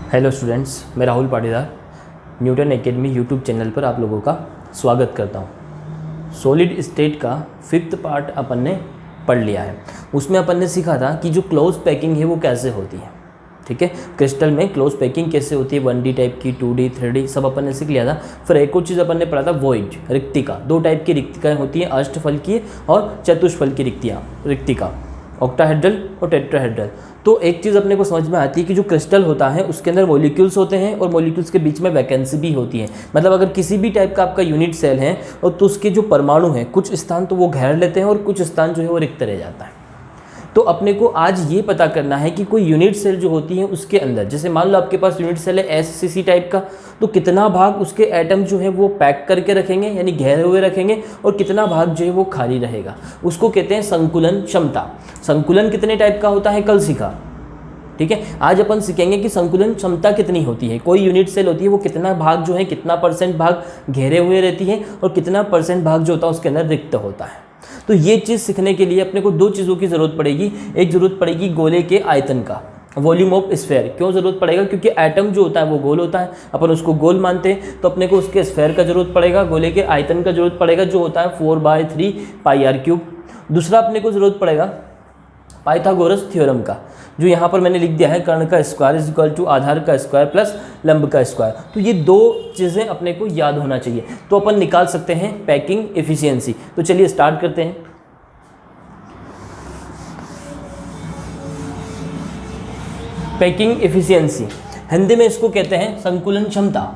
Hello students, मैं Rahul Patidar Newton academy YouTube channel पर आप लोगों का स्वागत करता हूँ। सॉलिड स्टेट का 5th पार्ट अपन ने पढ़ लिया है। उसमें अपन ने सीखा था कि जो क्लोज पैकिंग है वो कैसे होती है। ठीक है, क्रिस्टल में क्लोज पैकिंग कैसे होती है, 1D टाइप की, 2D 3D सब अपन ने सीख लिया था। फिर एक और चीज़ अपन ने पढ़ा था, वॉइड, रिक्तिका। 2 टाइप की रिक्तिकाएँ होती हैं, अष्टफल की और चतुष्फल की रिक्तिका, ऑक्टाहेड्रल और टेट्राहेड्रल। तो एक चीज़ अपने को समझ में आती है कि जो क्रिस्टल होता है उसके अंदर मॉलिक्यूल्स होते हैं और मॉलिक्यूल्स के बीच में वैकेंसी भी होती है। मतलब अगर किसी भी टाइप का आपका यूनिट सेल है और तो उसके जो परमाणु हैं, कुछ स्थान तो वो घेर लेते हैं और कुछ स्थान जो है वो रिक्त रह जाता है। तो अपने को आज ये पता करना है कि कोई यूनिट सेल जो होती है उसके अंदर, जैसे मान लो आपके पास यूनिट सेल है SCC टाइप का, तो कितना भाग उसके एटम जो है वो पैक करके रखेंगे यानी घेरे हुए रखेंगे और कितना भाग जो है वो खाली रहेगा, उसको कहते हैं संकुलन क्षमता। संकुलन कितने टाइप का होता है कल सीखा। ठीक है, आज अपन सीखेंगे कि संकुलन क्षमता कितनी होती है। कोई यूनिट सेल होती है वो कितना भाग जो है, कितना % भाग घेरे हुए रहती है और कितना % भाग जो होता है उसके अंदर रिक्त होता है। तो ये चीज़ सीखने के लिए अपने को 2 चीज़ों की ज़रूरत पड़ेगी। एक ज़रूरत पड़ेगी गोले के आयतन का, वॉल्यूम ऑफ स्फेयर। क्यों ज़रूरत पड़ेगा? क्योंकि एटम जो होता है वो गोल होता है, अपन उसको गोल मानते हैं, तो अपने को उसके स्फेयर का ज़रूरत पड़ेगा, गोले के आयतन का ज़रूरत पड़ेगा जो होता है 4/3 πr³। दूसरा अपने को ज़रूरत पड़ेगा पाइथागोरस थ्योरम का, जो यहाँ पर मैंने लिख दिया है, कर्ण का स्क्वायर इज इक्वल टू आधार का स्क्वायर प्लस लंब का स्क्वायर। तो ये 2 चीज़ें अपने को याद होना चाहिए, तो अपन निकाल सकते हैं पैकिंग एफिशिएंसी। तो चलिए स्टार्ट करते हैं। पैकिंग एफिशिएंसी हिंदी में इसको कहते हैं संकुलन क्षमता।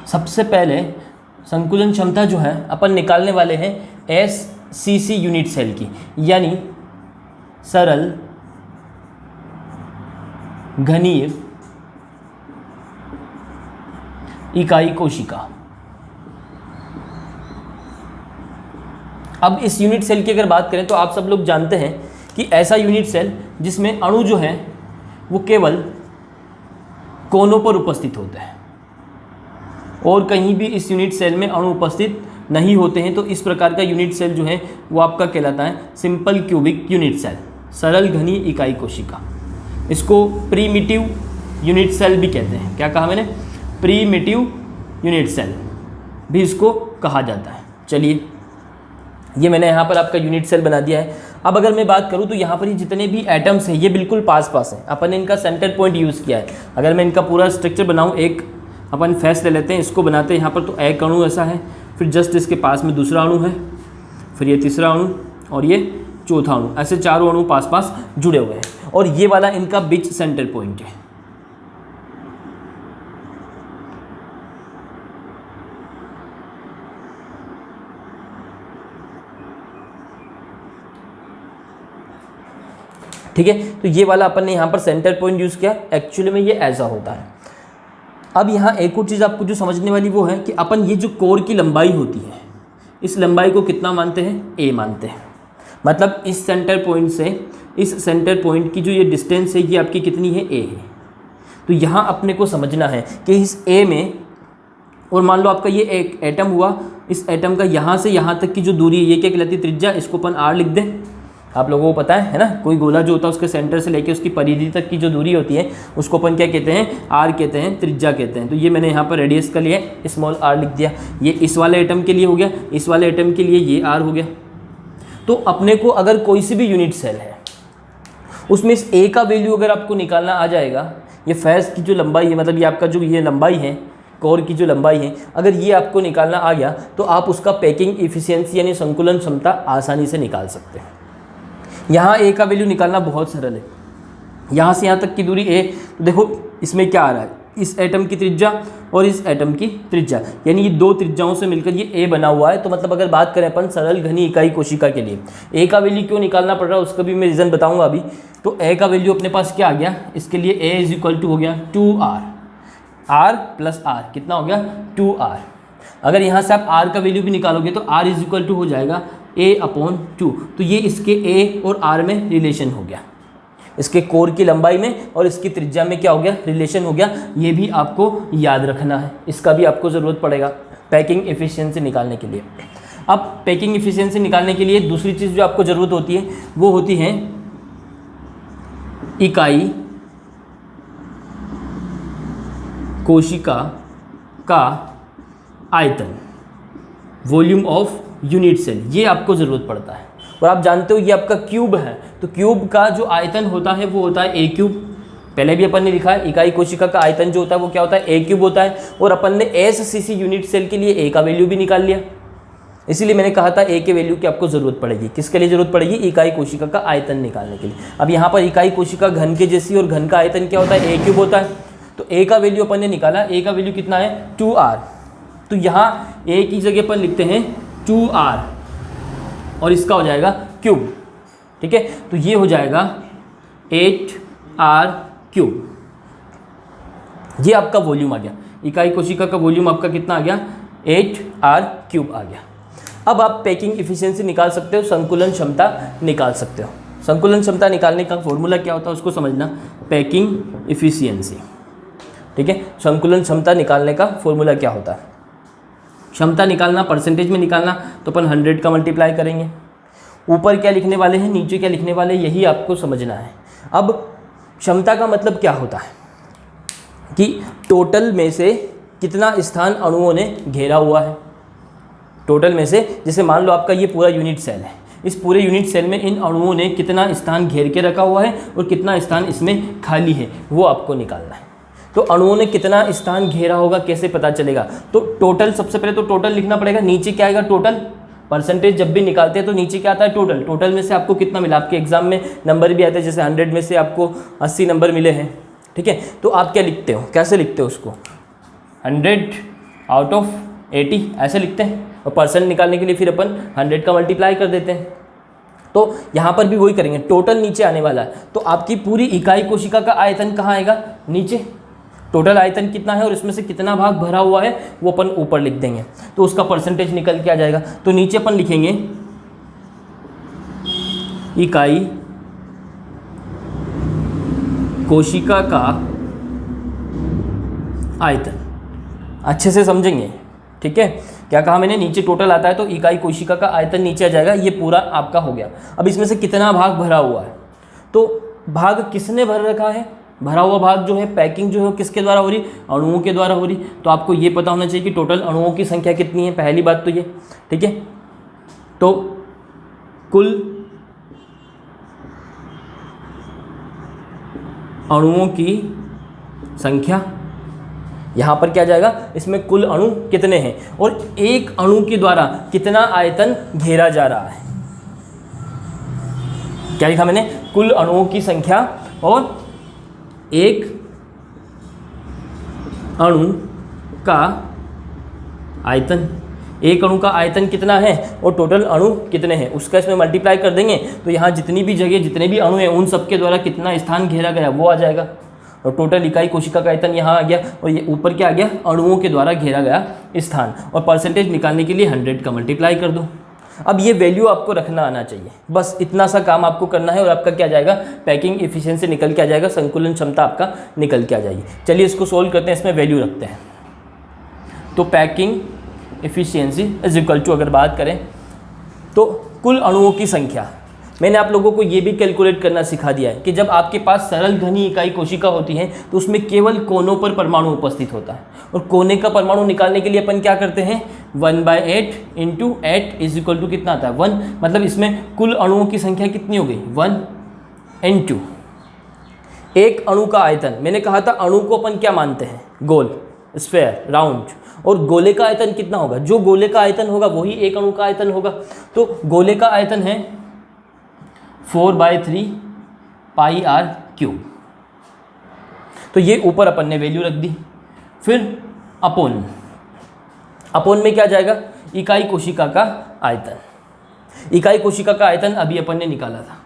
सबसे पहले संकुलन क्षमता जो है अपन निकालने वाले हैं SCC यूनिट सेल की, यानी सरल घनीय इकाई कोशिका। अब इस यूनिट सेल की अगर बात करें तो आप सब लोग जानते हैं कि ऐसा यूनिट सेल जिसमें अणु जो है वो केवल कोनों पर उपस्थित होते हैं और कहीं भी इस यूनिट सेल में अणु उपस्थित नहीं होते हैं, तो इस प्रकार का यूनिट सेल जो है वो आपका कहलाता है सिंपल क्यूबिक यूनिट सेल, सरल घनी इकाई कोशिका। इसको प्रीमिटिव यूनिट सेल भी कहते हैं। क्या कहा मैंने? प्रीमिटिव यूनिट सेल भी इसको कहा जाता है। चलिए, ये मैंने यहाँ पर आपका यूनिट सेल बना दिया है। अब अगर मैं बात करूँ तो यहाँ पर ये जितने भी एटम्स हैं ये बिल्कुल पास पास हैं। अपन ने इनका सेंटर पॉइंट यूज़ किया है। अगर मैं इनका पूरा स्ट्रक्चर बनाऊँ, एक अपन फेस ले लेते हैं, इसको बनाते हैं यहाँ पर, तो एक अणु ऐसा है, फिर जस्ट इसके पास में दूसरा अणु है, फिर ये तीसरा अणु और ये चौथा अणु, ऐसे चारों अणु पास पास जुड़े हुए हैं और ये वाला इनका बीच सेंटर पॉइंट है। ठीक है, तो ये वाला अपन ने यहाँ पर सेंटर पॉइंट यूज़ किया। एक्चुअली में ये ऐसा होता है। अब यहाँ एक और चीज़ आपको जो समझने वाली वो है कि अपन ये जो कोर की लंबाई होती है, इस लंबाई को कितना मानते हैं? A मानते हैं। मतलब इस सेंटर पॉइंट से इस सेंटर पॉइंट की जो ये डिस्टेंस है ये आपकी कितनी है? A है। तो यहाँ अपने को समझना है कि इस A में, और मान लो आपका ये एक एटम हुआ, इस एटम का यहाँ से यहाँ तक की जो दूरी है ये क्या कहलाती है? त्रिज्या। इसको अपन R लिख दें। आप लोगों को पता है ना, कोई गोला जो होता है उसके सेंटर से लेके उसकी परिधि तक की जो दूरी होती है उसको अपन क्या कहते हैं? R कहते हैं, त्रिज्या कहते हैं। तो ये मैंने यहाँ पर रेडियस का लिए स्मॉल r लिख दिया। ये इस वाले एटम के लिए हो गया, इस वाले एटम के लिए ये r हो गया। तो अपने को अगर कोई सी भी यूनिट सेल है उसमें इस A का वैल्यू अगर आपको निकालना आ जाएगा, ये फैज़ की जो लंबाई है, मतलब ये आपका जो ये लंबाई है, कोर की जो लंबाई है, अगर ये आपको निकालना आ गया तो आप उसका पैकिंग एफिशिएंसी यानी संकुलन क्षमता आसानी से निकाल सकते हैं। यहाँ A का वैल्यू निकालना बहुत सरल है। यहाँ से यहाँ तक की दूरी A, तो देखो इसमें क्या आ रहा है? इस एटम की त्रिज्या और इस एटम की त्रिज्या, यानी ये 2 त्रिज्याओं से मिलकर ये A बना हुआ है। तो मतलब अगर बात करें अपन सरल घनी इकाई कोशिका के लिए A का वैल्यू क्यों निकालना पड़ रहा है उसका भी मैं रीज़न बताऊँगा अभी। तो A का वैल्यू अपने पास क्या आ गया? इसके लिए A इज इक्वल टू हो गया 2R, R प्लस R कितना हो गया? 2R। अगर यहाँ से आप R का वैल्यू भी निकालोगे तो R इज इक्वल टू हो जाएगा A/2। तो ये इसके A और R में रिलेशन हो गया, इसके कोर की लंबाई में और इसकी त्रिज्या में क्या हो गया? रिलेशन हो गया। ये भी आपको याद रखना है, इसका भी आपको ज़रूरत पड़ेगा पैकिंग एफिशिएंसी निकालने के लिए। अब पैकिंग एफिशिएंसी निकालने के लिए दूसरी चीज़ जो आपको ज़रूरत होती है वो होती है इकाई कोशिका का आयतन, वॉल्यूम ऑफ यूनिट सेल, ये आपको ज़रूरत पड़ता है। और आप जानते हो ये आपका क्यूब है, तो क्यूब का जो आयतन होता है वो होता है ए क्यूब। पहले भी अपन ने लिखा है इकाई कोशिका का आयतन जो होता है वो क्या होता है, ए क्यूब होता है। और अपन ने एससीसी यूनिट सेल के लिए ए का वैल्यू भी निकाल लिया, इसीलिए मैंने कहा था ए के वैल्यू की आपको ज़रूरत पड़ेगी। किसके लिए ज़रूरत पड़ेगी, इकाई कोशिका का आयतन निकालने के लिए। अब यहाँ पर इकाई कोशिका घन के जैसी और घन का आयतन क्या होता है, ए क्यूब होता है। तो ए का वैल्यू अपन ने निकाला, ए का वैल्यू कितना है 2r। तो यहाँ ए की जगह पर लिखते हैं 2r और इसका हो जाएगा क्यूब, ठीक है। तो ये हो जाएगा 8r क्यूब, ये आपका वॉल्यूम आ गया। इकाई कोशिका का वॉल्यूम आपका कितना आ गया, 8r क्यूब आ गया। अब आप पैकिंग इफिशिएंसी निकाल सकते हो, संकुलन क्षमता निकाल सकते हो। संकुलन क्षमता निकालने का फॉर्मूला क्या होता है उसको समझना, पैकिंग इफिशिएंसी, ठीक है। संकुलन क्षमता निकालने का फॉर्मूला क्या होता है, क्षमता निकालना परसेंटेज में निकालना, तो अपन 100 का मल्टीप्लाई करेंगे। ऊपर क्या लिखने वाले हैं, नीचे क्या लिखने वाले हैं, यही आपको समझना है। अब क्षमता का मतलब क्या होता है कि टोटल में से कितना स्थान अणुओं ने घेरा हुआ है। टोटल में से, जैसे मान लो आपका ये पूरा यूनिट सेल है, इस पूरे यूनिट सेल में इन अणुओं ने कितना स्थान घेर के रखा हुआ है और कितना स्थान इसमें खाली है, वो आपको निकालना है। तो अणुओं ने कितना स्थान घेरा होगा कैसे पता चलेगा, तो टोटल, सबसे पहले तो टोटल लिखना पड़ेगा। नीचे क्या आएगा, टोटल। परसेंटेज जब भी निकालते हैं तो नीचे क्या आता है, टोटल। टोटल में से आपको कितना मिला, आपके एग्जाम में नंबर भी आते हैं, जैसे 100 में से आपको 80 नंबर मिले हैं, ठीक है। तो आप क्या लिखते हो, कैसे लिखते हो उसको, 100 आउट ऑफ 80 ऐसे लिखते हैं। और परसेंट निकालने के लिए फिर अपन 100 का मल्टीप्लाई कर देते हैं। तो यहाँ पर भी वही करेंगे, टोटल नीचे आने वाला है। तो आपकी पूरी इकाई कोशिका का आयतन कहाँ आएगा, नीचे। टोटल आयतन कितना है और इसमें से कितना भाग भरा हुआ है वो अपन ऊपर लिख देंगे, तो उसका परसेंटेज निकल के आ जाएगा। तो नीचे अपन लिखेंगे इकाई कोशिका का आयतन, अच्छे से समझेंगे, ठीक है। क्या कहा मैंने, नीचे टोटल आता है तो इकाई कोशिका का आयतन नीचे आ जाएगा, ये पूरा आपका हो गया। अब इसमें से कितना भाग भरा हुआ है, तो भाग किसने भर रखा है, भरा हुआ भाग जो है, पैकिंग जो है किसके द्वारा हो रही, अणुओं के द्वारा हो रही। तो आपको ये पता होना चाहिए कि टोटल अणुओं की संख्या कितनी है, पहली बात तो ये, ठीक है। तो कुल अणुओं की संख्या, यहाँ पर क्या जाएगा, इसमें कुल अणु कितने हैं और एक अणु के द्वारा कितना आयतन घेरा जा रहा है। क्या लिखा मैंने, कुल अणुओं की संख्या और एक अणु का आयतन। एक अणु का आयतन कितना है और टोटल अणु कितने हैं उसका इसमें मल्टीप्लाई कर देंगे, तो यहाँ जितनी भी जगह जितने भी अणु हैं उन सब के द्वारा कितना स्थान घेरा गया वो आ जाएगा। और टोटल इकाई कोशिका का आयतन यहाँ आ गया और ये ऊपर क्या आ गया, अणुओं के द्वारा घेरा गया स्थान। और परसेंटेज निकालने के लिए 100 का मल्टीप्लाई कर दो। अब ये वैल्यू आपको रखना आना चाहिए, बस इतना सा काम आपको करना है और आपका क्या जाएगा, पैकिंग इफिशिएंसी निकल के आ जाएगा, संकुलन क्षमता आपका निकल के आ जाएगी। चलिए इसको सोल्व करते हैं, इसमें वैल्यू रखते हैं। तो packing efficiency is equal to, अगर बात करें तो कुल अणुओं की संख्या, मैंने आप लोगों को ये भी कैलकुलेट करना सिखा दिया है कि जब आपके पास सरल घनी इकाई कोशिका होती है तो उसमें केवल कोनों पर परमाणु उपस्थित होता है। और कोने का परमाणु निकालने के लिए अपन क्या करते हैं, 1/8 × 8 इज इक्वल टू कितना आता है 1, मतलब इसमें कुल अणुओं की संख्या कितनी हो गई 1 × एक अणु का आयतन। मैंने कहा था अणु को अपन क्या मानते हैं, गोल, स्फेयर, राउंड। और गोले का आयतन कितना होगा, जो गोले का आयतन होगा वही एक अणु का आयतन होगा। तो गोले का आयतन है 4/3 πr³। तो ये ऊपर अपन ने वैल्यू रख दी। फिर अपोन में क्या जाएगा, इकाई कोशिका का आयतन। इकाई कोशिका का आयतन अभी अपन ने निकाला था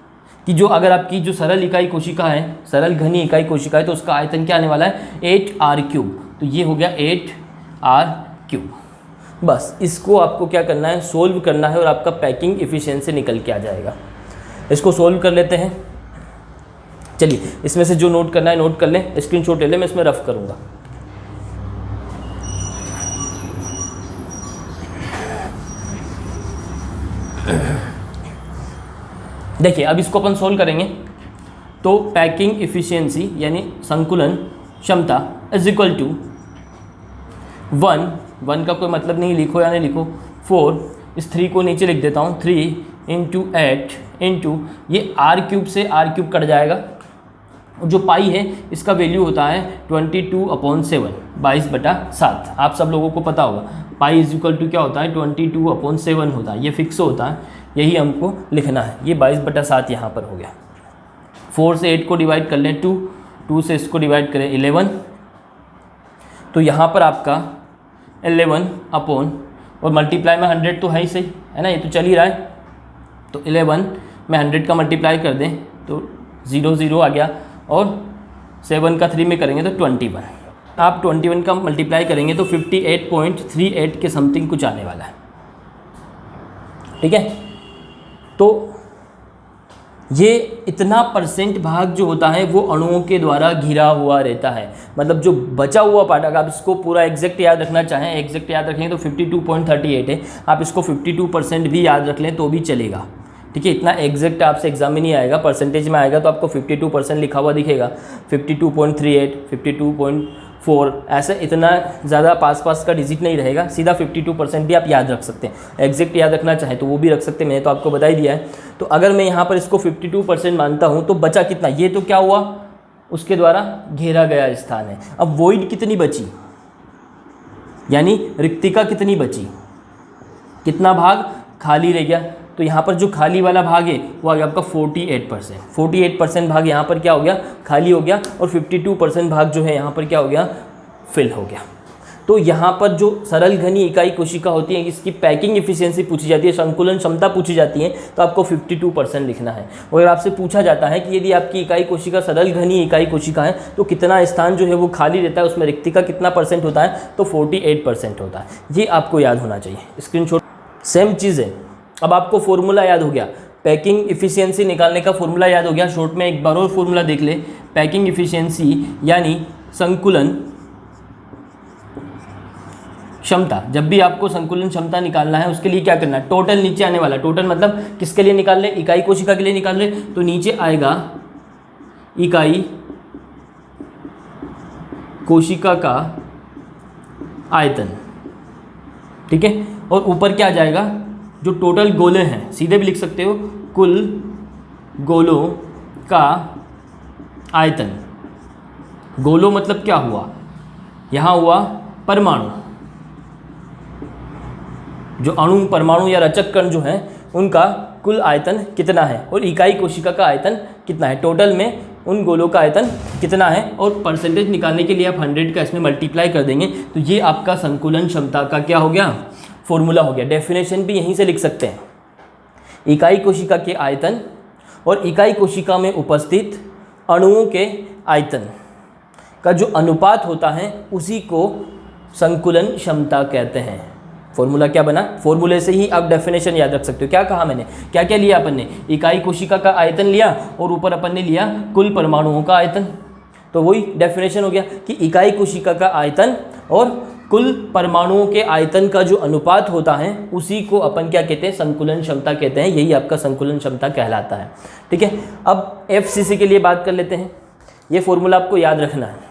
कि जो अगर आपकी जो सरल इकाई कोशिका है, सरल घनी इकाई कोशिका है, तो उसका आयतन क्या आने वाला है 8r³। तो ये हो गया 8r³। बस इसको आपको क्या करना है, सोल्व करना है और आपका पैकिंग इफिशिएंसी निकल के आ जाएगा। इसको सोल्व कर लेते हैं। चलिए इसमें से जो नोट करना है नोट कर लें, स्क्रीनशॉट ले लें, मैं इसमें रफ करूँगा। देखिए अब इसको अपन सोल्व करेंगे तो पैकिंग इफिशियंसी यानी संकुलन क्षमता इज इक्वल टू 1 का कोई मतलब नहीं, लिखो या नहीं लिखो, 4, इस 3 को नीचे लिख देता हूँ, 3 इंटू 8 इंटू ये r³ से r³ कट जाएगा, जो पाई है इसका वैल्यू होता है 22/7, 22/7। आप सब लोगों को पता होगा पाई इज इक्वल टू क्या होता है, 22/7 होता है, ये फिक्स होता है, यही हमको लिखना है। ये 22/7 यहाँ पर हो गया। 4 से 8 को डिवाइड कर लें 2 से इसको डिवाइड करें 11, तो यहाँ पर आपका 11 अपॉन और मल्टीप्लाई में 100 तो है ही, सही है ना, ये तो चल ही रहा है, तो 11 में 100 का मल्टीप्लाई कर दें तो 0 आ गया, और 7 का 3 में करेंगे तो 21। आप 21 का मल्टीप्लाई करेंगे तो 58.38 के समथिंग कुछ आने वाला है, ठीक है। तो ये इतना परसेंट भाग जो होता है वो अणुओं के द्वारा घिरा हुआ रहता है, मतलब जो बचा हुआ पार्ट, अगर आप इसको पूरा एग्जैक्ट याद रखना चाहें, एग्जैक्ट याद रखेंगे तो 52.38 है, आप इसको 52% भी याद रख लें तो भी चलेगा, ठीक है। इतना एग्जैक्ट आपसे एग्जाम में नहीं आएगा, परसेंटेज में आएगा तो आपको 52% लिखा हुआ दिखेगा, 52.38, 52.4, ऐसा इतना ज़्यादा पास का डिजिट नहीं रहेगा, सीधा 52% भी आप याद रख सकते हैं। एग्जैक्ट याद रखना चाहें तो वो भी रख सकते हैं, मैंने तो आपको बता ही दिया है। तो अगर मैं यहाँ पर इसको 52% मानता हूँ तो बचा कितना, ये तो क्या हुआ, उसके द्वारा घेरा गया स्थान है। अब वॉइड कितनी बची, यानी रिक्तिका कितनी बची, कितना भाग खाली रह गया, तो यहाँ पर जो खाली वाला भाग है वो आ गया आपका 48%। 48% भाग यहाँ पर क्या हो गया, खाली हो गया, और 52% भाग जो है यहाँ पर क्या हो गया, फिल हो गया। तो यहाँ पर जो सरल घनी इकाई कोशिका होती है, इसकी पैकिंग इफिशियंसी पूछी जाती है, संकुलन क्षमता पूछी जाती है, तो आपको 52% लिखना है। और अगर आपसे पूछा जाता है कि यदि आपकी इकाई कोशिका सरल घनी इकाई कोशिका है तो कितना स्थान जो है वो खाली रहता है, उसमें रिक्तिका कितना % होता है, तो 48% होता है। ये आपको याद होना चाहिए, स्क्रीनशॉट। सेम चीज़ है, अब आपको फॉर्मूला याद हो गया, पैकिंग इफिशियंसी निकालने का फॉर्मूला याद हो गया। शॉर्ट में एक बार और फॉर्मूला देख ले, पैकिंग इफिशियंसी यानी संकुलन क्षमता। जब भी आपको संकुलन क्षमता निकालना है उसके लिए क्या करना है, टोटल नीचे आने वाला, टोटल मतलब किसके लिए निकाल ले, इकाई कोशिका के लिए निकाल ले, तो नीचे आएगा इकाई कोशिका का आयतन, ठीक है, और ऊपर क्या आ जाएगा, जो टोटल गोले हैं, सीधे भी लिख सकते हो, कुल गोलों का आयतन। गोलों मतलब क्या हुआ, यहाँ हुआ परमाणु, जो अणु परमाणु या रचक कण जो हैं उनका कुल आयतन कितना है, और इकाई कोशिका का आयतन कितना है, टोटल में उन गोलों का आयतन कितना है, और परसेंटेज निकालने के लिए आप 100 का इसमें मल्टीप्लाई कर देंगे, तो ये आपका संकुलन क्षमता का क्या हो गया, फॉर्मूला हो गया। डेफिनेशन भी यहीं से लिख सकते हैं, इकाई कोशिका के आयतन और इकाई कोशिका में उपस्थित अणुओं के आयतन का जो अनुपात होता है उसी को संकुलन क्षमता कहते हैं। फॉर्मूला क्या बना, फॉर्मूले से ही आप डेफिनेशन याद रख सकते हो। क्या कहा मैंने, क्या क्या लिया अपन ने, इकाई कोशिका का आयतन लिया और ऊपर अपन ने लिया कुल परमाणुओं का आयतन, तो वही डेफिनेशन हो गया कि इकाई कोशिका का आयतन और कुल परमाणुओं के आयतन का जो अनुपात होता है उसी को अपन क्या कहते हैं, संकुलन क्षमता कहते हैं। यही आपका संकुलन क्षमता कहलाता है, ठीक है। अब एफसीसी के लिए बात कर लेते हैं। ये फॉर्मूला आपको याद रखना है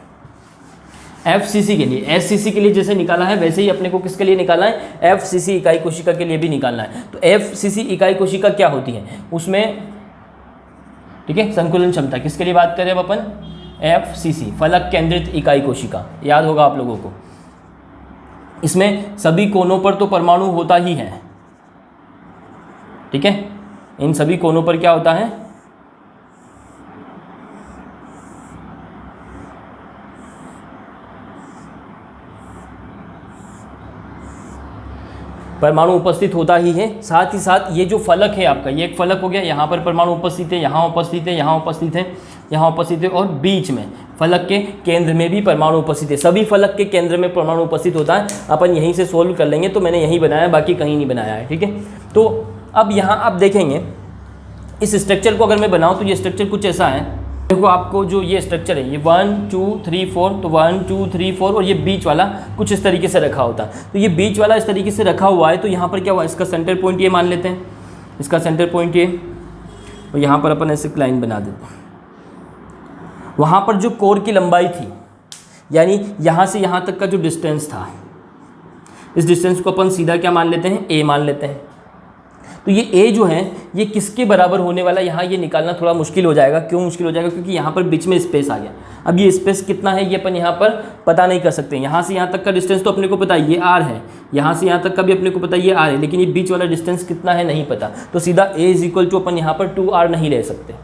एफसीसी के लिए। एससीसी के लिए जैसे निकाला है वैसे ही अपने को किसके लिए निकालना है, एफसीसी इकाई कोशिका के लिए भी निकालना है। तो एफसीसी इकाई कोशिका क्या होती है उसमें, ठीक है, संकुलन क्षमता किसके लिए बात करें अब अपन, एफसीसी फलक केंद्रित इकाई कोशिका, याद होगा आप लोगों को। इसमें सभी कोनों पर तो परमाणु होता ही है, ठीक है, इन सभी कोनों पर क्या होता है, परमाणु उपस्थित होता ही है। साथ ही साथ ये जो फलक है आपका, ये एक फलक हो गया, यहाँ पर परमाणु उपस्थित है, यहाँ उपस्थित है, यहाँ उपस्थित है, यहाँ उपस्थित है, और बीच में फलक के केंद्र में भी परमाणु उपस्थित है। सभी फलक के केंद्र में परमाणु उपस्थित होता है। अपन यहीं से सोल्व कर लेंगे, तो मैंने यहीं बनाया, बाकी कहीं नहीं बनाया है, ठीक है। तो अब यहाँ आप देखेंगे इस स्ट्रक्चर को अगर मैं बनाऊँ तो ये स्ट्रक्चर कुछ ऐसा है। देखो आपको जो ये स्ट्रक्चर है, ये 1 2 3 4, तो 1 2 3 4, और ये बीच वाला कुछ इस तरीके से रखा होता है। तो ये बीच वाला इस तरीके से रखा हुआ है, तो यहाँ पर क्या हुआ, इसका सेंटर पॉइंट ये मान लेते हैं, इसका सेंटर पॉइंट ये, और यहाँ पर अपन ऐसे लाइन बना देते हैं, वहाँ पर जो कोर की लंबाई थी, यानी यहाँ से यहाँ तक का जो डिस्टेंस था, इस डिस्टेंस को अपन सीधा क्या मान लेते हैं, a मान लेते हैं। तो ये a जो है ये किसके बराबर होने वाला, यहाँ ये निकालना थोड़ा मुश्किल हो जाएगा। क्यों मुश्किल हो जाएगा? क्योंकि यहाँ पर बीच में स्पेस आ गया। अब ये स्पेस कितना है ये अपन यहाँ पर पता नहीं कर सकते। यहाँ से यहाँ तक का डिस्टेंस तो अपने को पता है ये r है, यहाँ से यहाँ तक का भी अपने को पता है ये r है, लेकिन ये बीच वाला डिस्टेंस कितना है नहीं पता। तो सीधा a = अपन यहाँ पर 2r नहीं ले सकते।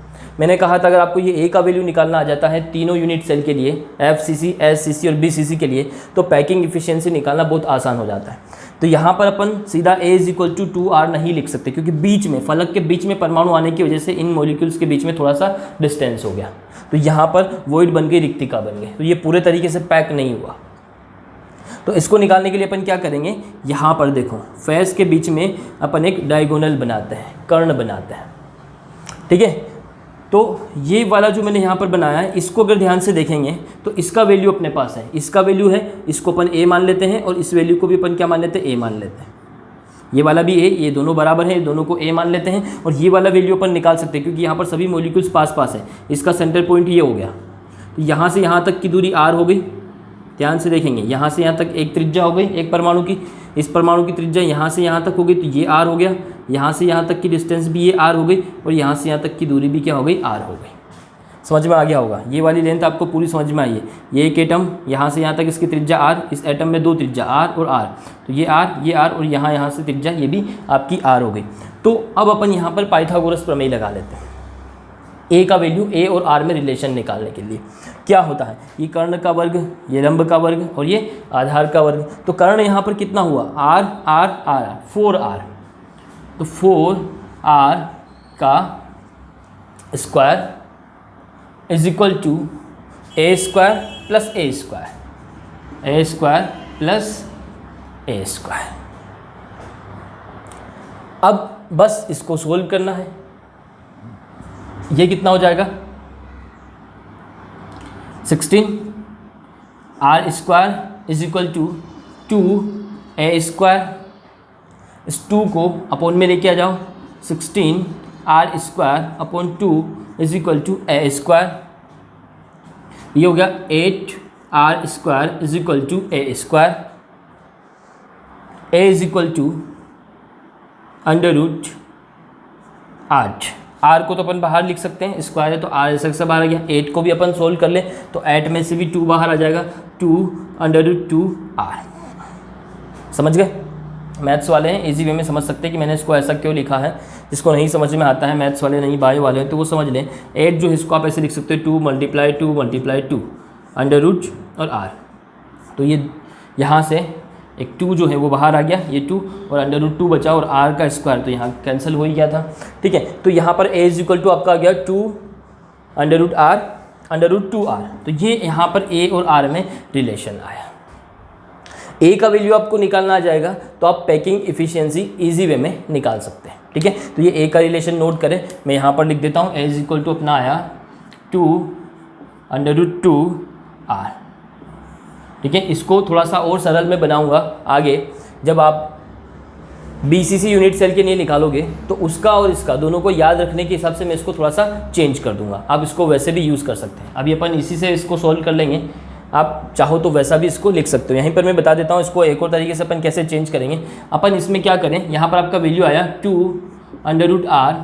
मैंने कहा था अगर आपको ये a का वैल्यू निकालना आ जाता है तीनों यूनिट सेल के लिए, FCC, SCC और BCC के लिए, तो पैकिंग इफिशिएंसी निकालना बहुत आसान हो जाता है। तो यहाँ पर अपन सीधा a = 2r नहीं लिख सकते, क्योंकि बीच में, फलक के बीच में परमाणु आने की वजह से इन मॉलिक्यूल्स के बीच में थोड़ा सा डिस्टेंस हो गया। तो यहाँ पर वॉइड बन गई, रिक्तिका बन गई। तो ये पूरे तरीके से पैक नहीं हुआ। तो इसको निकालने के लिए अपन क्या करेंगे, यहाँ पर देखो फेस के बीच में अपन एक डायगोनल बनाते हैं, कर्ण बनाते हैं, ठीक है। तो ये वाला जो मैंने यहाँ पर बनाया है, इसको अगर ध्यान से देखेंगे तो इसका वैल्यू अपने पास है, इसका वैल्यू है, इसको अपन a मान लेते हैं और इस वैल्यू को भी अपन क्या मान लेते हैं, a मान लेते हैं। ये वाला भी a, ये दोनों बराबर है, ये दोनों को a मान लेते हैं। और ये वाला वैल्यू अपन निकाल सकते हैं क्योंकि यहाँ पर सभी मॉलिक्यूल्स पास पास है। इसका सेंटर पॉइंट ये हो गया। तो यहाँ से यहाँ तक की दूरी r हो गई। ध्यान से देखेंगे, यहाँ से यहाँ तक एक त्रिज्या हो गई एक परमाणु की, इस परमाणु की त्रिज्या यहाँ से यहाँ तक हो गई, तो ये r हो गया। यहाँ से यहाँ तक की डिस्टेंस भी ये r हो गई और यहाँ से यहाँ तक की दूरी भी क्या हो गई, r हो गई। समझ में आ गया होगा? ये वाली लेंथ आपको पूरी समझ में आई है। ये एक एटम, यहाँ से यहाँ तक इसकी त्रिज्या r, इस एटम में दो त्रिज्या r और r, तो ये r और यहाँ से त्रिज्या ये भी आपकी r हो गई। तो अब अपन यहाँ पर पाइथागोरस प्रमेय लगा लेते हैं a का वैल्यू a और r में रिलेशन निकालने के लिए। क्या होता है, ये कर्ण का वर्ग, ये लंब का वर्ग और ये आधार का वर्ग। तो कर्ण यहाँ पर कितना हुआ, r r r 4r, तो 4r का square is equal to a square plus a square, a square plus a square. अब बस इसको सोल्व करना है। ये कितना हो जाएगा, 16 r square is equal to 2a square. इस 2 को अपॉन में लेके आ जाओ, 16 r square upon 2 is equal to a square. ये हो गया 8 r square is equal to a square. a is equal to √8। r को तो अपन बाहर लिख सकते हैं, स्क्वायर है तो r ऐसा से बाहर आ गया। 8 को भी अपन सोल्व कर ले तो 8 में से भी 2 बाहर आ जाएगा, 2√2r। समझ गए? मैथ्स वाले हैं इजी वे में समझ सकते हैं कि मैंने इसको ऐसा क्यों लिखा है। जिसको नहीं समझ में आता है, मैथ्स वाले नहीं बायो वाले हैं, तो वो समझ लें। 8 जो है इसको आप ऐसे लिख सकते हो 2 × 2 √√ और r। तो ये यहाँ से एक 2 जो है वो बाहर आ गया, ये 2 और √2 बचा और r का स्क्वायर तो यहाँ कैंसिल हो ही गया था, ठीक है। तो यहाँ पर a = आपका आ गया 2√2r। तो ये यहाँ पर a और r में रिलेशन आया। a का वैल्यू आपको निकालना आ जाएगा तो आप पैकिंग इफिशिएंसी इजी वे में निकाल सकते हैं, ठीक है। तो ये a का रिलेशन नोट करें, मैं यहाँ पर लिख देता हूँ। a = अपना आया 2√2r, ठीक है। इसको थोड़ा सा और सरल में बनाऊंगा आगे। जब आप BCC यूनिट सेल के लिए निकालोगे तो उसका और इसका दोनों को याद रखने के हिसाब से मैं इसको थोड़ा सा चेंज कर दूंगा। आप इसको वैसे भी यूज़ कर सकते हैं। अभी अपन इसी से इसको सॉल्व कर लेंगे, आप चाहो तो वैसा भी इसको लिख सकते हो। यहीं पर मैं बता देता हूँ इसको एक और तरीके से अपन कैसे चेंज करेंगे। अपन इसमें क्या करें, यहाँ पर आपका वैल्यू आया 2√2r,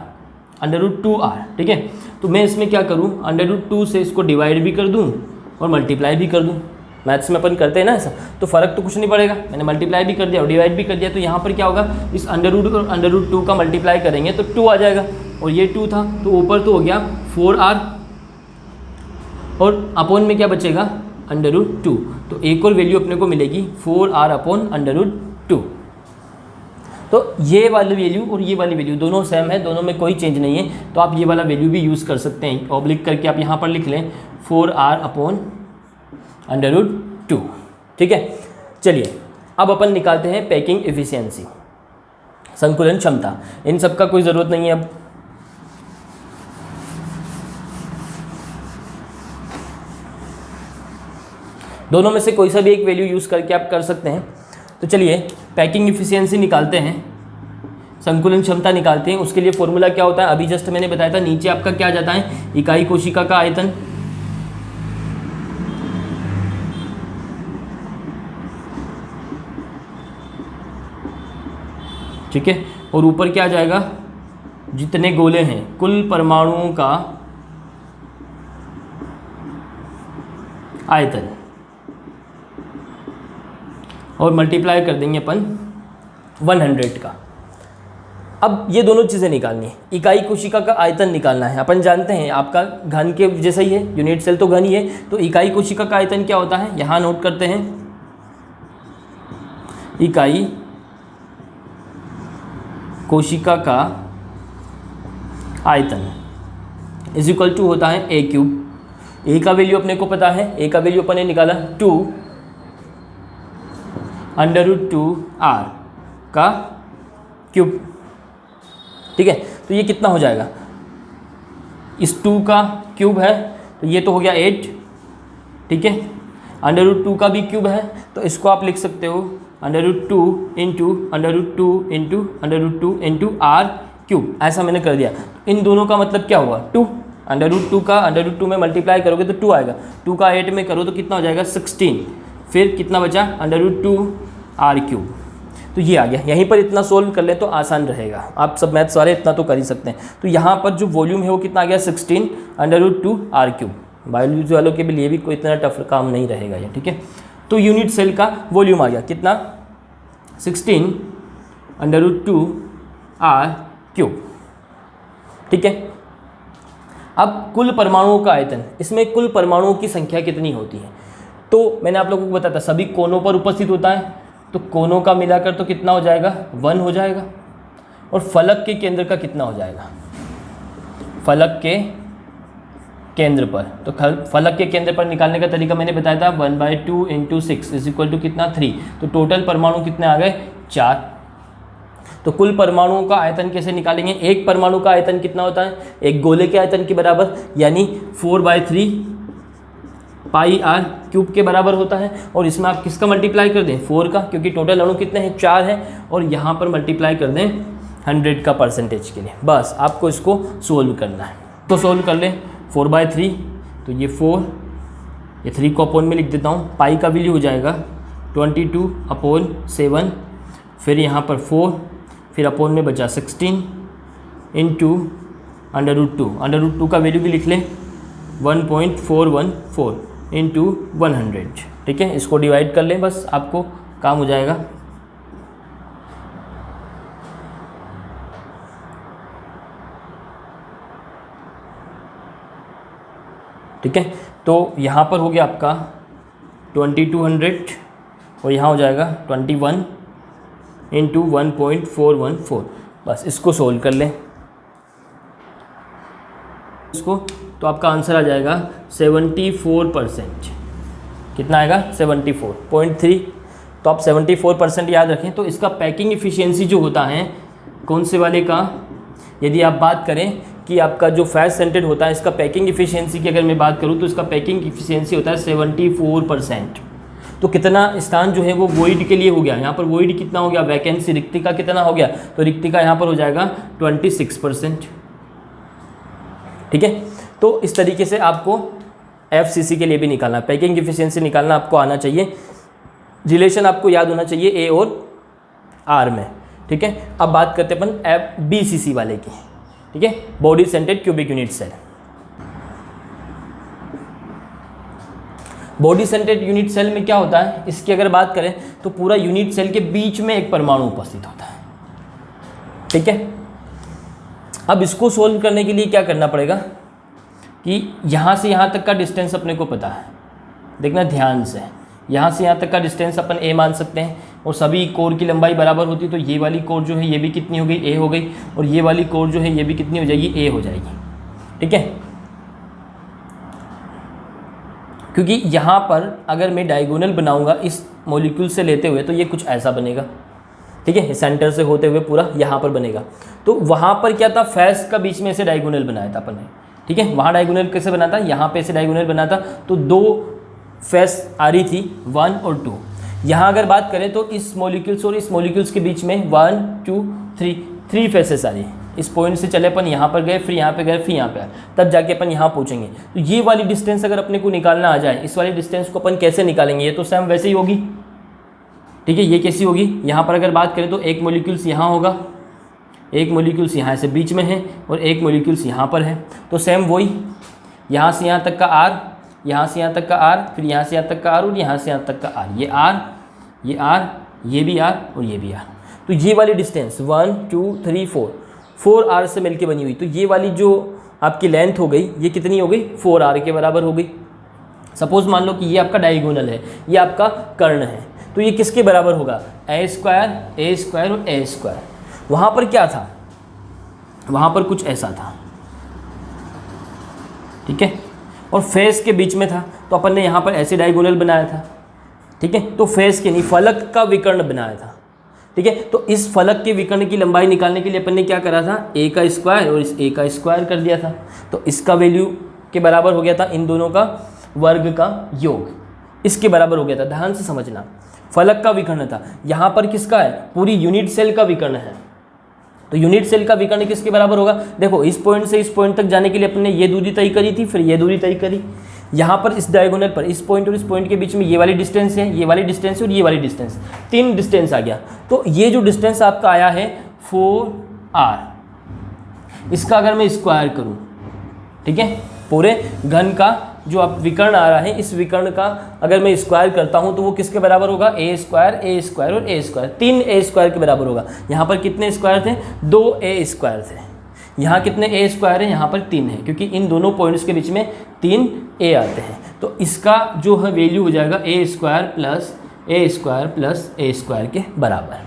ठीक है। तो मैं इसमें क्या करूँ, √2 से इसको डिवाइड भी कर दूँ और मल्टीप्लाई भी कर दूँ। मैथ्स में अपन करते हैं ना ऐसा, तो फ़र्क तो कुछ नहीं पड़ेगा। मैंने मल्टीप्लाई भी कर दिया और डिवाइड भी कर दिया, तो यहाँ पर क्या होगा, इस √2 और √2 का मल्टीप्लाई करेंगे तो 2 आ जाएगा और ये 2 था तो ऊपर तो हो गया 4r और अपॉन में क्या बचेगा, √2। तो एक और वैल्यू अपने को मिलेगी 4r अपॉन √2। तो ये वाली वैल्यू और ये वाली वैल्यू दोनों सेम है, दोनों में कोई चेंज नहीं है। तो आप ये वाला वैल्यू भी यूज़ कर सकते हैं। ऑब्लिक करके आप यहाँ पर लिख लें 4r अपॉन √2, ठीक है। चलिए अब अपन निकालते हैं पैकिंग एफिशिएंसी, संकुलन क्षमता। इन सब का कोई ज़रूरत नहीं है अब। दोनों में से कोई सा भी एक वैल्यू यूज़ करके आप कर सकते हैं। तो चलिए पैकिंग एफिशिएंसी निकालते हैं, संकुलन क्षमता निकालते हैं। उसके लिए फॉर्मूला क्या होता है, अभी जस्ट मैंने बताया था। नीचे आपका क्या जाता है, इकाई कोशिका का आयतन ठीक है, और ऊपर क्या आ जाएगा, जितने गोले हैं कुल परमाणुओं का आयतन, और मल्टीप्लाई कर देंगे अपन 100 का। अब ये दोनों चीज़ें निकालनी है, इकाई कोशिका का आयतन निकालना है। अपन जानते हैं आपका घन के जैसा ही है, यूनिट सेल तो घन ही है, तो इकाई कोशिका का आयतन क्या होता है, यहाँ नोट करते हैं, इकाई कोशिका का आयतन इज इक्वल टू होता है ए क्यूब। ए का वैल्यू अपने को पता है, ए का वैल्यू अपन ने निकाला 2 √2r का क्यूब। ठीक है, तो ये कितना हो जाएगा, इस 2 का क्यूब है तो ये तो हो गया 8। ठीक है, √2 का भी क्यूब है तो इसको आप लिख सकते हो √2 इंटू √2 r क्यूब, ऐसा मैंने कर दिया। इन दोनों का मतलब क्या हुआ, 2, √2 का √2 में मल्टीप्लाई करोगे तो 2 आएगा, 2 का 8 में करो तो कितना हो जाएगा 16, फिर कितना बचा √2 r क्यूब। तो ये आ गया, यहीं पर इतना सोल्व कर ले तो आसान रहेगा, आप सब मैथ्स वाले इतना तो कर ही सकते हैं। तो यहाँ पर जो वॉल्यूम है वो कितना आ गया 16 √2 r क्यूब। बायोलॉजी वालों के लिए भी कोई इतना टफ काम नहीं रहेगा ये। ठीक है, तो यूनिट सेल का वॉल्यूम आ गया कितना 16 √2 r क्यूब। ठीक है, अब कुल परमाणुओं का आयतन, इसमें कुल परमाणुओं की संख्या कितनी होती है, तो मैंने आप लोगों को बताया था सभी कोनों पर उपस्थित होता है, तो कोनों का मिलाकर तो कितना हो जाएगा 1 हो जाएगा, और फलक के केंद्र का कितना हो जाएगा, फलक के केंद्र पर, तो फलक के केंद्र पर निकालने का तरीका मैंने बताया था 1/2 × 6 इज इक्वल टू कितना 3। तो टोटल परमाणु कितने आ गए 4। तो कुल परमाणुओं का आयतन कैसे निकालेंगे, एक परमाणु का आयतन कितना होता है, एक गोले के आयतन के बराबर, यानी 4/3 πr क्यूब के बराबर होता है। और इसमें आप किसका मल्टीप्लाई कर दें 4 का, क्योंकि टोटल अणु कितने हैं 4 हैं, और यहाँ पर मल्टीप्लाई कर दें 100 का परसेंटेज के लिए। बस आपको इसको सोल्व करना है, तो सोल्व कर लें 4/3, तो ये 4, ये 3 को अपॉन में लिख देता हूँ, पाई का वैल्यू हो जाएगा 22/7, फिर यहाँ पर 4, फिर अपॉन में बचा 16 इंटू √2 का वैल्यू भी लिख लें 1.414 इंटू 100। ठीक है, इसको डिवाइड कर लें, बस आपको काम हो जाएगा। ठीक है, तो यहाँ पर हो गया आपका 2200, और यहाँ हो जाएगा 21 इंटू 1.414। बस इसको सोल्व कर लें इसको, तो आपका आंसर आ जाएगा 74%। कितना आएगा 74.3। तो आप 74% याद रखें। तो इसका पैकिंग इफ़िशियंसी जो होता है कौन से वाले का, यदि आप बात करें कि आपका जो फैट सेंटेड होता है, इसका पैकिंग इफ़िशियंसी की अगर मैं बात करूं तो इसका पैकिंग इफ़िशियंसी होता है 74%। तो कितना स्थान जो है वो वॉइड के लिए हो गया, यहाँ पर वॉइड कितना हो गया, वैकेंसी रिक्तिका कितना हो गया, तो रिक्तिका यहाँ पर हो जाएगा 26%। ठीक है, तो इस तरीके से आपको FCC के लिए भी निकालना, पैकिंग इफ़िशियंसी निकालना आपको आना चाहिए। रिलेशन आपको याद होना चाहिए A और R में। ठीक है, अब बात करते हैं अपन BCC वाले की। ठीक है, body centred cubic unit cell. Body centred unit cell में क्या होता है, इसकी अगर बात करें तो पूरा यूनिट सेल के बीच में एक परमाणु उपस्थित होता है। ठीक है, अब इसको सोल्व करने के लिए क्या करना पड़ेगा कि यहाँ से यहाँ तक का डिस्टेंस अपने को पता है, देखना ध्यान से, यहाँ से यहाँ तक का डिस्टेंस अपन A मान सकते हैं, और सभी कोर की लंबाई बराबर होती है, तो ये वाली कोर जो है ये भी कितनी हो गई A हो गई, और ये वाली कोर जो है ये भी कितनी हो जाएगी A हो जाएगी। ठीक है, क्योंकि यहाँ पर अगर मैं डायगोनल बनाऊँगा इस मॉलिक्यूल से लेते हुए तो ये कुछ ऐसा बनेगा। ठीक है, सेंटर से होते हुए पूरा यहाँ पर बनेगा। तो वहाँ पर क्या था, फैस का बीच में ऐसे डायगोनल बनाया था अपन ने। ठीक है, वहाँ डायगोनल कैसे बना था, यहाँ पे ऐसे डायगोनल बना था, तो 2 फेस आ रही थी 1 और 2। यहाँ अगर बात करें तो इस मॉलिक्यूल्स और इस मॉलिक्यूल्स के बीच में 1 2 3 फेसेस आ रही है। इस पॉइंट से चले अपन यहाँ पर गए, फिर यहाँ पे गए, फिर यहाँ पे आए, तब जाके अपन यहाँ पहुँचेंगे। तो ये वाली डिस्टेंस अगर अपने को निकालना आ जाए, इस वाली डिस्टेंस को अपन कैसे निकालेंगे, ये तो सेम वैसे ही होगी। ठीक है, ये कैसी होगी, यहाँ पर अगर बात करें तो एक मॉलिक्यूल्स यहाँ होगा, एक मॉलिक्यूल्स यहाँ से बीच में है और एक मॉलिक्यूल्स यहाँ पर है। तो सेम वही, यहाँ से यहाँ तक का आर, यहाँ से यहाँ तक का आर, फिर यहाँ से यहाँ तक का आर और यहाँ से यहाँ तक का आर, ये आर, ये आर, ये भी आर और ये भी आर। तो ये वाली डिस्टेंस 1 2 3 4 आर से मिलके बनी हुई, तो ये वाली जो आपकी लेंथ हो गई ये कितनी हो गई, 4 आर के बराबर हो गई। सपोज मान लो कि ये आपका डायगोनल है, ये आपका कर्ण है, तो ये किसके बराबर होगा, ए स्क्वायर और ए स्क्वायर। वहाँ पर क्या था, वहाँ पर कुछ ऐसा था, ठीक है, और फेस के बीच में था, तो अपन ने यहाँ पर ऐसे डायगोनल बनाया था, ठीक है, तो फेस के नहीं फलक का विकर्ण बनाया था, ठीक है। तो इस फलक के विकर्ण की लंबाई निकालने के लिए अपन ने क्या करा था, ए का स्क्वायर और इस ए का स्क्वायर कर दिया था, तो इसका वैल्यू के बराबर हो गया था इन दोनों का वर्ग का योग, इसके बराबर हो गया था। ध्यान से समझना, फलक का विकर्ण था, यहाँ पर किसका है, पूरी यूनिट सेल का विकर्ण है, तो यूनिट सेल का विकर्ण किसके बराबर होगा, देखो इस पॉइंट से इस पॉइंट तक जाने के लिए अपने ये दूरी तय करी थी, फिर ये दूरी तय करी, यहाँ पर इस डायगोनल पर इस पॉइंट और इस पॉइंट के बीच में ये वाली डिस्टेंस है, ये वाली डिस्टेंस और ये वाली डिस्टेंस, 3 डिस्टेंस आ गया। तो ये जो डिस्टेंस आपका आया है 4r, इसका अगर मैं स्क्वायर करूँ, ठीक है, पूरे घन का जो आप विकर्ण आ रहा है, इस विकर्ण का अगर मैं स्क्वायर करता हूं तो वो किसके बराबर होगा, ए स्क्वायर और ए स्क्वायर, 3 ए स्क्वायर के बराबर होगा। यहाँ पर कितने स्क्वायर थे, 2 ए स्क्वायर थे, यहाँ कितने ए स्क्वायर है, यहाँ पर 3 है, क्योंकि इन दोनों पॉइंट्स के बीच में 3 ए आते हैं। तो इसका जो है वैल्यू हो जाएगा ए स्क्वायर प्लस ए स्क्वायर के बराबर।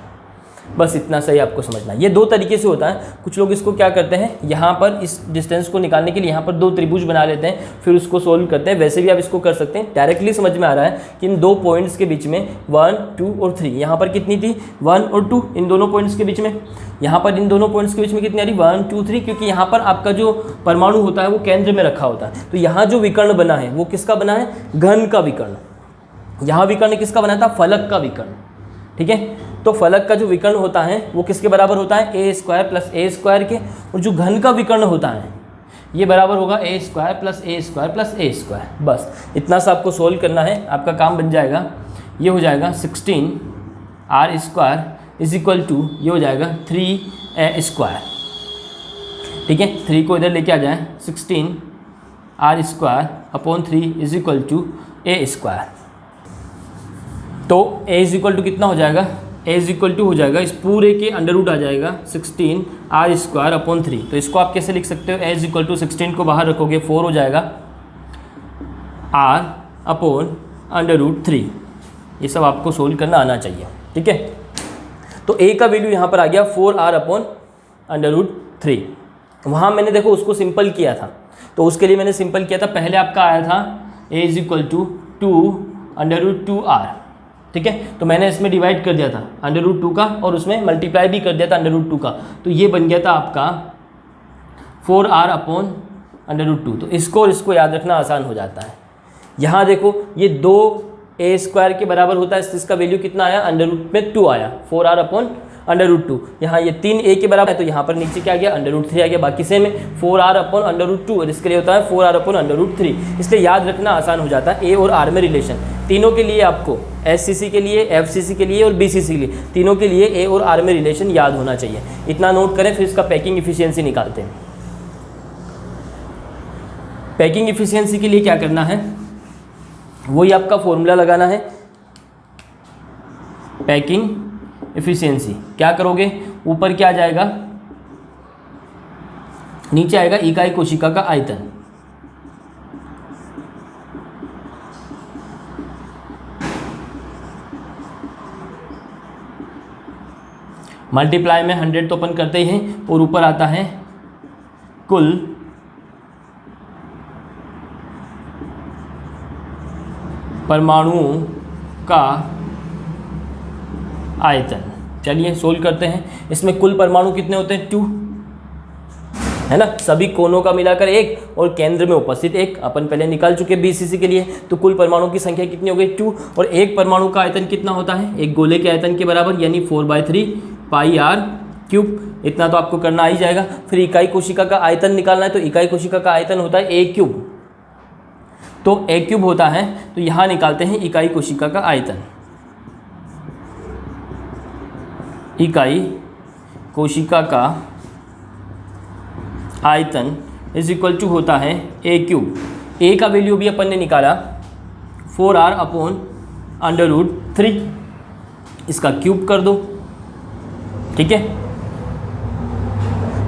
बस इतना सही आपको समझना। ये 2 तरीके से होता है। कुछ लोग इसको क्या करते हैं, यहाँ पर इस डिस्टेंस को निकालने के लिए यहाँ पर 2 त्रिभुज बना लेते हैं, फिर उसको सोल्व करते हैं। वैसे भी आप इसको कर सकते हैं। डायरेक्टली समझ में आ रहा है कि इन 2 पॉइंट्स के बीच में 1 2 और 3, यहाँ पर कितनी थी 1 और 2 इन दोनों पॉइंट्स के बीच में, यहाँ पर इन दोनों पॉइंट्स के बीच में कितनी आ रही 1 2 3, क्योंकि यहाँ पर आपका जो परमाणु होता है वो केंद्र में रखा होता है। तो यहाँ जो विकर्ण बना है वो किसका बना है, घन का विकर्ण। यहाँ विकर्ण किसका बना था, फलक का विकर्ण, ठीक है। तो फलक का जो विकर्ण होता है वो किसके बराबर होता है, ए स्क्वायर प्लस ए स्क्वायर के, और जो घन का विकर्ण होता है ये बराबर होगा ए स्क्वायर प्लस ए स्क्वायर प्लस ए स्क्वायर। बस इतना सा आपको सोल्व करना है, आपका काम बन जाएगा। ये हो जाएगा 16 R square is equal to, ये हो जाएगा 3 ए स्क्वायर, ठीक है। 3 को इधर लेके आ जाए, 16 R square upon 3 is equal to A square. तो ए इज इक्वल टू कितना हो जाएगा, ए इज इक्वल टू हो जाएगा इस पूरे के अंडर रूट आ जाएगा 16 आर स्क्वायर अपॉन 3। तो इसको आप कैसे लिख सकते हो, ए इज इक्वल टू 16 को बाहर रखोगे 4 हो जाएगा आर अपॉन अंडर रूट 3। ये सब आपको सोल्व करना आना चाहिए, ठीक है। तो ए का वैल्यू यहाँ पर आ गया 4 आर अपॉन अंडर रूट 3। वहाँ मैंने देखो उसको सिंपल किया था, तो उसके लिए मैंने सिंपल किया था। पहले आपका आया था a is equal to 2 under root 2 r, ठीक है। तो मैंने इसमें डिवाइड कर दिया था अंडर रूट 2 का, और उसमें मल्टीप्लाई भी कर दिया था अंडर रूट 2 का। तो ये बन गया था आपका 4 आर अपॉन अंडर रूट 2। तो इसको याद रखना आसान हो जाता है। यहाँ देखो ये 2 ए स्क्वायर के बराबर होता है, इसका वैल्यू कितना आया, अंडर रूट में 2 आया, 4 आर अपॉन अंडर रूट 2। यहाँ ये 3 ए के बराबर है, तो यहाँ पर नीचे क्या आ गया, अंडर रूट 3 आ गया। बाकी सेम है 4 आर अपॉन अंडर रूट 2, और इसके लिए होता है 4 आर अपॉन अंडर रूट 3। इसलिए याद रखना आसान हो जाता है। ए और आर में रिलेशन तीनों के लिए, आपको एससीसी के लिए, एफसीसी के लिए और बीसीसी के लिए, तीनों के लिए ए और आर में रिलेशन याद होना चाहिए। इतना नोट करें, फिर इसका पैकिंग इफिशियंसी निकालते हैं। पैकिंग इफिशियंसी के लिए क्या करना है, वही आपका फॉर्मूला लगाना है। पैकिंग इफिशियंसी क्या करोगे, ऊपर क्या आ जाएगा, नीचे आएगा इकाई कोशिका का आयतन, मल्टीप्लाई में 100 तो अपन करते ही हैं, और ऊपर आता है कुल परमाणुओं का आयतन। चलिए सोल्व करते हैं। इसमें कुल परमाणु कितने होते हैं, 2 है ना, सभी कोनों का मिलाकर 1 और केंद्र में उपस्थित 1। अपन पहले निकाल चुके बीसीसी के लिए। तो कुल परमाणु की संख्या कितनी हो गई, 2, और एक परमाणु का आयतन कितना होता है, एक गोले के आयतन के बराबर, यानी 4/3 पाई आर क्यूब। इतना तो आपको करना आ ही जाएगा। फिर इकाई कोशिका का आयतन निकालना है, तो इकाई कोशिका का आयतन होता है ए क्यूब। तो ए क्यूब होता है, तो यहाँ निकालते हैं इकाई कोशिका का आयतन। इकाई कोशिका का आयतन इज इक्वल टू होता है ए क्यूब। ए का वैल्यू भी अपन ने निकाला 4r/√3, इसका क्यूब कर दो, ठीक है।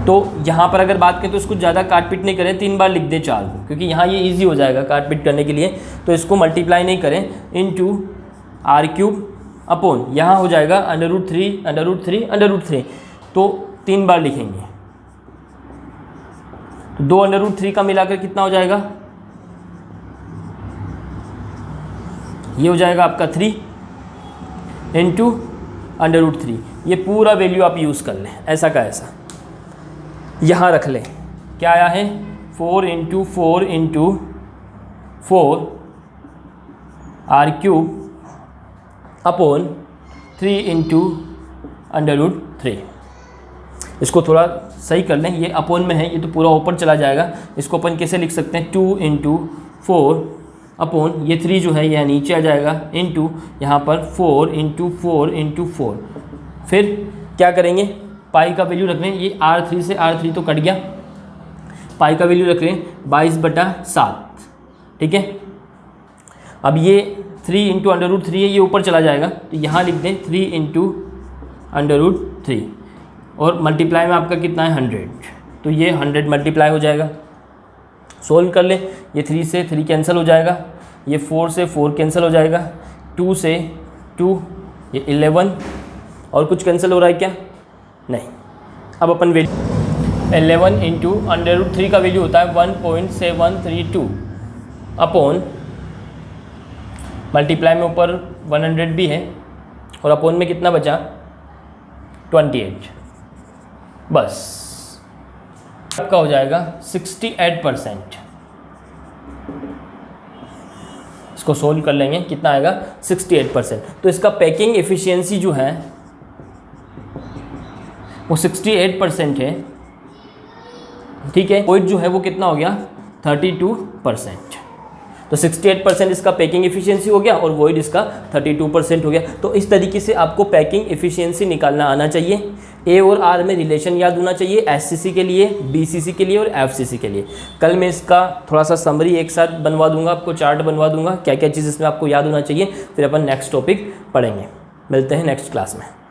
तो यहाँ पर अगर बात करें तो इसको ज़्यादा काट पीट नहीं करें, 3 बार लिख दें 4 को, क्योंकि यहाँ ये इजी हो जाएगा काट पीट करने के लिए। तो इसको मल्टीप्लाई नहीं करें, इनटू r³ अपॉन यहाँ हो जाएगा √3 तो 3 बार लिखेंगे। तो 2√3 का मिलाकर कितना हो जाएगा, ये हो जाएगा आपका 3 इंटू √3। ये पूरा वैल्यू आप यूज़ कर लें, ऐसा का ऐसा यहाँ रख लें। क्या आया है 4 into 4 into 4 r³ upon 3 into √3। इसको थोड़ा सही कर लें, ये अपॉन में है, ये तो पूरा ऊपर चला जाएगा। इसको अपन कैसे लिख सकते हैं, 2 इंटू 4 अपॉन ये 3 जो है यह नीचे आ जाएगा, इंटू यहाँ पर 4 इंटू 4 इंटू 4। फिर क्या करेंगे, पाई का वैल्यू रख लें, ये r3 से r3 तो कट गया, पाई का वैल्यू रख लें 22/7, ठीक है। अब ये 3 इंटू √3 है, ये ऊपर चला जाएगा, तो यहाँ लिख दें 3 इंटू √3 और मल्टीप्लाई में आपका कितना है 100, तो ये 100 मल्टीप्लाई हो जाएगा। सोल्व कर लें, ये 3 से 3 कैंसिल हो जाएगा, ये 4 से 4 कैंसिल हो जाएगा, 2 से 2, ये 11 और कुछ कैंसिल हो रहा है क्या, नहीं। अब अपन वैल्यू 11 इंटू √3 का वैल्यू होता है 1.732 अपॉन मल्टीप्लाई में ऊपर 100 भी है और अपॉन में कितना बचा 28, बस आपका हो जाएगा 68%। इसको सोल्व कर लेंगे, कितना आएगा 68%। तो इसका पैकिंग एफिशिएंसी जो है वो 68% है, ठीक है। वॉइड जो है वो कितना हो गया 32%। तो 68% इसका पैकिंग एफिशिएंसी हो गया और वॉइड इसका 32% हो गया। तो इस तरीके से आपको पैकिंग एफिशिएंसी निकालना आना चाहिए। ए और आर में रिलेशन याद होना चाहिए, एससीसी के लिए, बीसीसी के लिए और एफसीसी के लिए। कल मैं इसका थोड़ा सा समरी एक साथ बनवा दूंगा, आपको चार्ट बनवा दूंगा क्या क्या चीज़ इसमें आपको याद होना चाहिए। फिर अपन नेक्स्ट टॉपिक पढ़ेंगे। मिलते हैं नेक्स्ट क्लास में।